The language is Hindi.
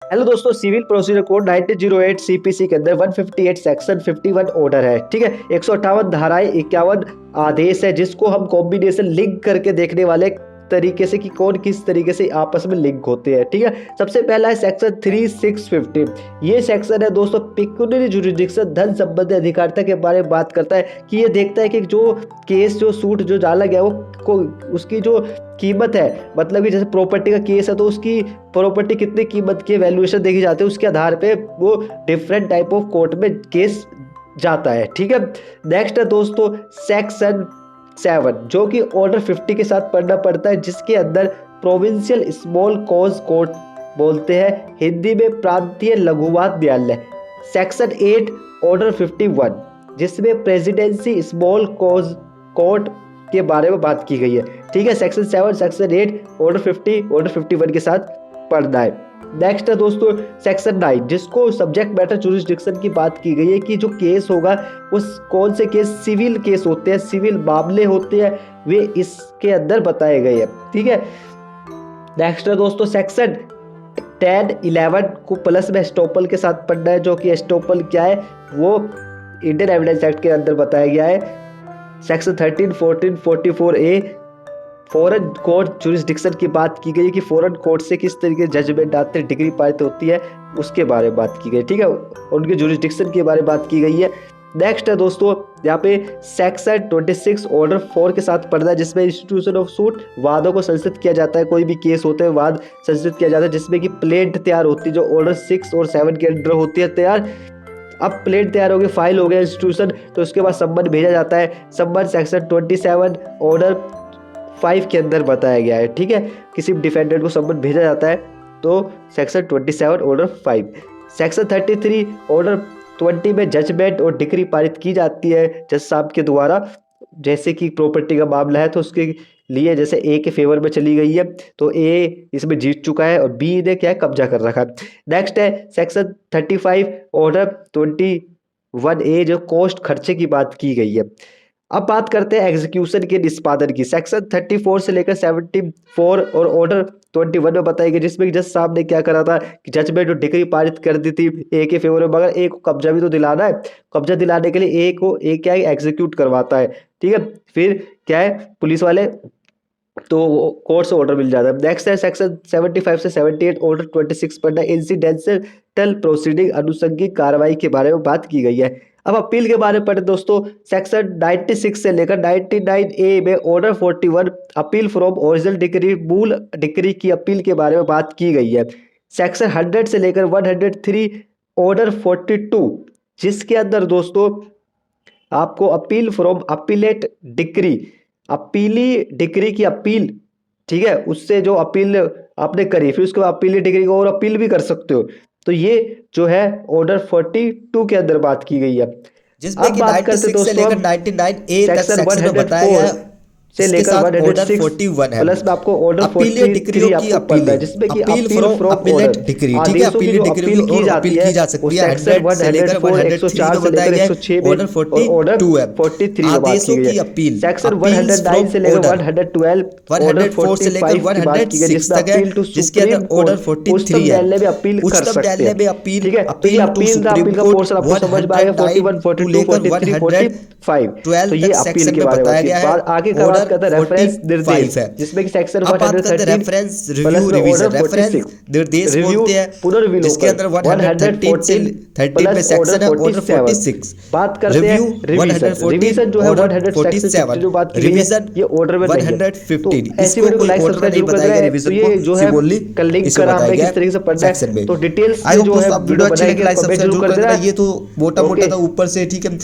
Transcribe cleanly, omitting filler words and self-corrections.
हेलो दोस्तों, सिविल प्रोसीजर कोड 1908 सीपीसी के अंदर 158 सेक्शन 51 ऑर्डर है। ठीक है, 158 धाराएं, 51 आदेश है जिसको हम कॉम्बिनेशन लिंक करके देखने वाले तरीके से कि कौन किस तरीके से आपस में लिंक होते हैं। ठीक है, सबसे पहला है सेक्शन 3650। ये सेक्शन है दोस्तों पेक्यूनियरी जुरिडिक्शन, धन संबंधी अधिकारिता के बारे में बात करता है कि ये देखता है कि जो केस जो सूट जो डाला गया वो उसकी जो कीमत है, मतलब कि जैसे प्रॉपर्टी का केस है तो उसकी प्रॉपर्टी कितनी कीमत की वैल्यूएशन देखी जाती है, उसके आधार पे वो डिफरेंट टाइप ऑफ कोर्ट में केस जाता है। ठीक है, नेक्स्ट है दोस्तों सेक्शन 7 जो कि ऑर्डर 50 के साथ पढ़ना पड़ता है, जिसके अंदर प्रोविंशियल स्मॉल कॉज कोर्ट बोलते हैं, हिंदी में प्रांतीय लघुवाद न्यायालय। सेक्शन 8 ऑर्डर 51 जिसमें प्रेसिडेंसी स्मॉल कॉज कोर्ट के बारे में बात की गई है। ठीक है, सेक्शन 7 सेक्शन 8 ऑर्डर 50 ऑर्डर 51 के साथ पढ़ना है। नेक्स्ट है दोस्तों सेक्शन 9 जिसको सब्जेक्ट मैटर जुरिस्डिक्शन की बात की गई है कि जो केस होगा उस कौन से केस सिविल केस होते हैं, सिविल मामले होते हैं, वे इसके अंदर बताए गए हैं। ठीक है, नेक्स्ट है दोस्तों सेक्शन 10 11 को प्लस में एस्टोपल के साथ पढ़ना है, जो कि एस्टोपल क्या है वो इंडियन एविडेंस एक्ट के अंदर बताया गया है। Section 13 14 44A foreign court jurisdiction की बात की गई है कि फॉरेन कोर्ट से किस तरीके से जजमेंट आते हैं, डिग्री पारित होती है, उसके बारे में बात की गई। ठीक है, उनके जुरिस्डिक्शन के बारे में बात की गई है। नेक्स्ट है दोस्तों यहाँ पे सेक्शन 26 ऑर्डर 4 के साथ पढ़ना है, जिसमें इंस्टीट्यूशन ऑफ सूट वादों को संशोधित किया जाता है। कोई भी केस होते हैं वाद संशोधित किया जाता है, जिसमें कि प्लेंट तैयार होती है, जो ऑर्डर 6 और 7 के अंडर होती है तैयार। अब प्लेट तैयार हो गई, फाइल हो गया इंस्टीट्यूशन, तो उसके बाद सम्मन भेजा जाता है। सम्मन सेक्शन 27 ऑर्डर 5 के अंदर बताया गया है। ठीक है, किसी डिफेंडेंट को सम्मन भेजा जाता है तो सेक्शन 27 ऑर्डर 5। सेक्शन 33 ऑर्डर 20 में जजमेंट और डिक्री पारित की जाती है जज साहब के द्वारा, जैसे कि प्रॉपर्टी का मामला है तो उसके लिए जैसे ए के फेवर में चली गई है तो ए इसमें जीत चुका है और बी ने क्या कब्जा कर रखा है। नेक्स्ट है सेक्शन 35 ऑर्डर 21A जो कॉस्ट खर्चे की बात की गई है। अब बात करते हैं एग्जीक्यूशन के निष्पादन की। सेक्शन 34 से लेकर 74 और ऑर्डर 21 में बताई गई, जिसमें जज साहब ने क्या करा था कि जजमेंट और डिक्री पारित कर दी थी ए के फेवर में, मगर ए को कब्जा भी तो दिलाना है। कब्जा दिलाने के लिए ए क्या है एग्जीक्यूट करवाता है। ठीक है, फिर क्या है पुलिस वाले तो कोर्ट से ऑर्डर मिल जाता है। नेक्स्ट है सेक्शन 75 से 78 ऑर्डर 26 पर इंसिडेंशियल प्रोसीडिंग अनुषंगिक कार्रवाई के बारे में बात की गई है। अब अपील के बारे में पढ़े दोस्तों, सेक्शन 96 से लेकर 99A में order 41 appeal from original decree, मूल डिक्री की अपील के बारे में बात की गई है। सेक्शन 100 से लेकर 103 ऑर्डर 42 जिसके अंदर दोस्तों आपको appeal from appellate decree, appellate decree की अपील, ठीक है, उससे जो अपील आपने करी फिर उसके बाद अपीली डिग्री को और अपील भी कर सकते हो। तो ये जो है ऑर्डर 42 के अंदर बात की गई है। जिसमें कि 96 से लेकर 99A तक सेक्शन में बताया गया है से लेकर 106 41 है प्लस में आपको ऑर्डर अपीलीय डिक्रियों की अपील है, जिसमें कि अपील फ्रॉम अपीलेट डिक्री, ठीक है, अपीलीय डिक्रियों की अपील की जा सकती है। 100 से लेकर 103 में बताया गया है ऑर्डर 42 है 43 आदेशों की अपील। सेक्शन 109 से लेकर 112 104 से लेकर 106 तक है, जिसके अंदर ऑर्डर 43 है उच्चतम न्यायालय में अपील, ठीक है, अपील टू सुप्रीम कोर्ट आपको समझ में आएगा 41 42 43 45 तो ये अपील के बारे में बताया गया है। आगे का बात करते हैं रेफरेंस निर्देश है, जिसमें कि section 113 reference review revision reference निर्देश बोलते हैं, पुनर्विलोकन जिसके अंदर 113 से 30 में सेक्शन है ऑर्डर 46। बात करते हैं रिवीजन जो है 147 जो बात की रिवीजन ये ऑर्डर में 115 इसको कोई ऑर्डर नहीं बताया गया रिवीजन को, जो है कल लिंक करा हमने किस तरीके से पढ़ना है तो डिटेल्स जो है वीडियो अच्छी लगी लाइक सब्सक्राइब जरूर कर देना। ये तो मोटा मोटा था ऊपर से, ठीक है।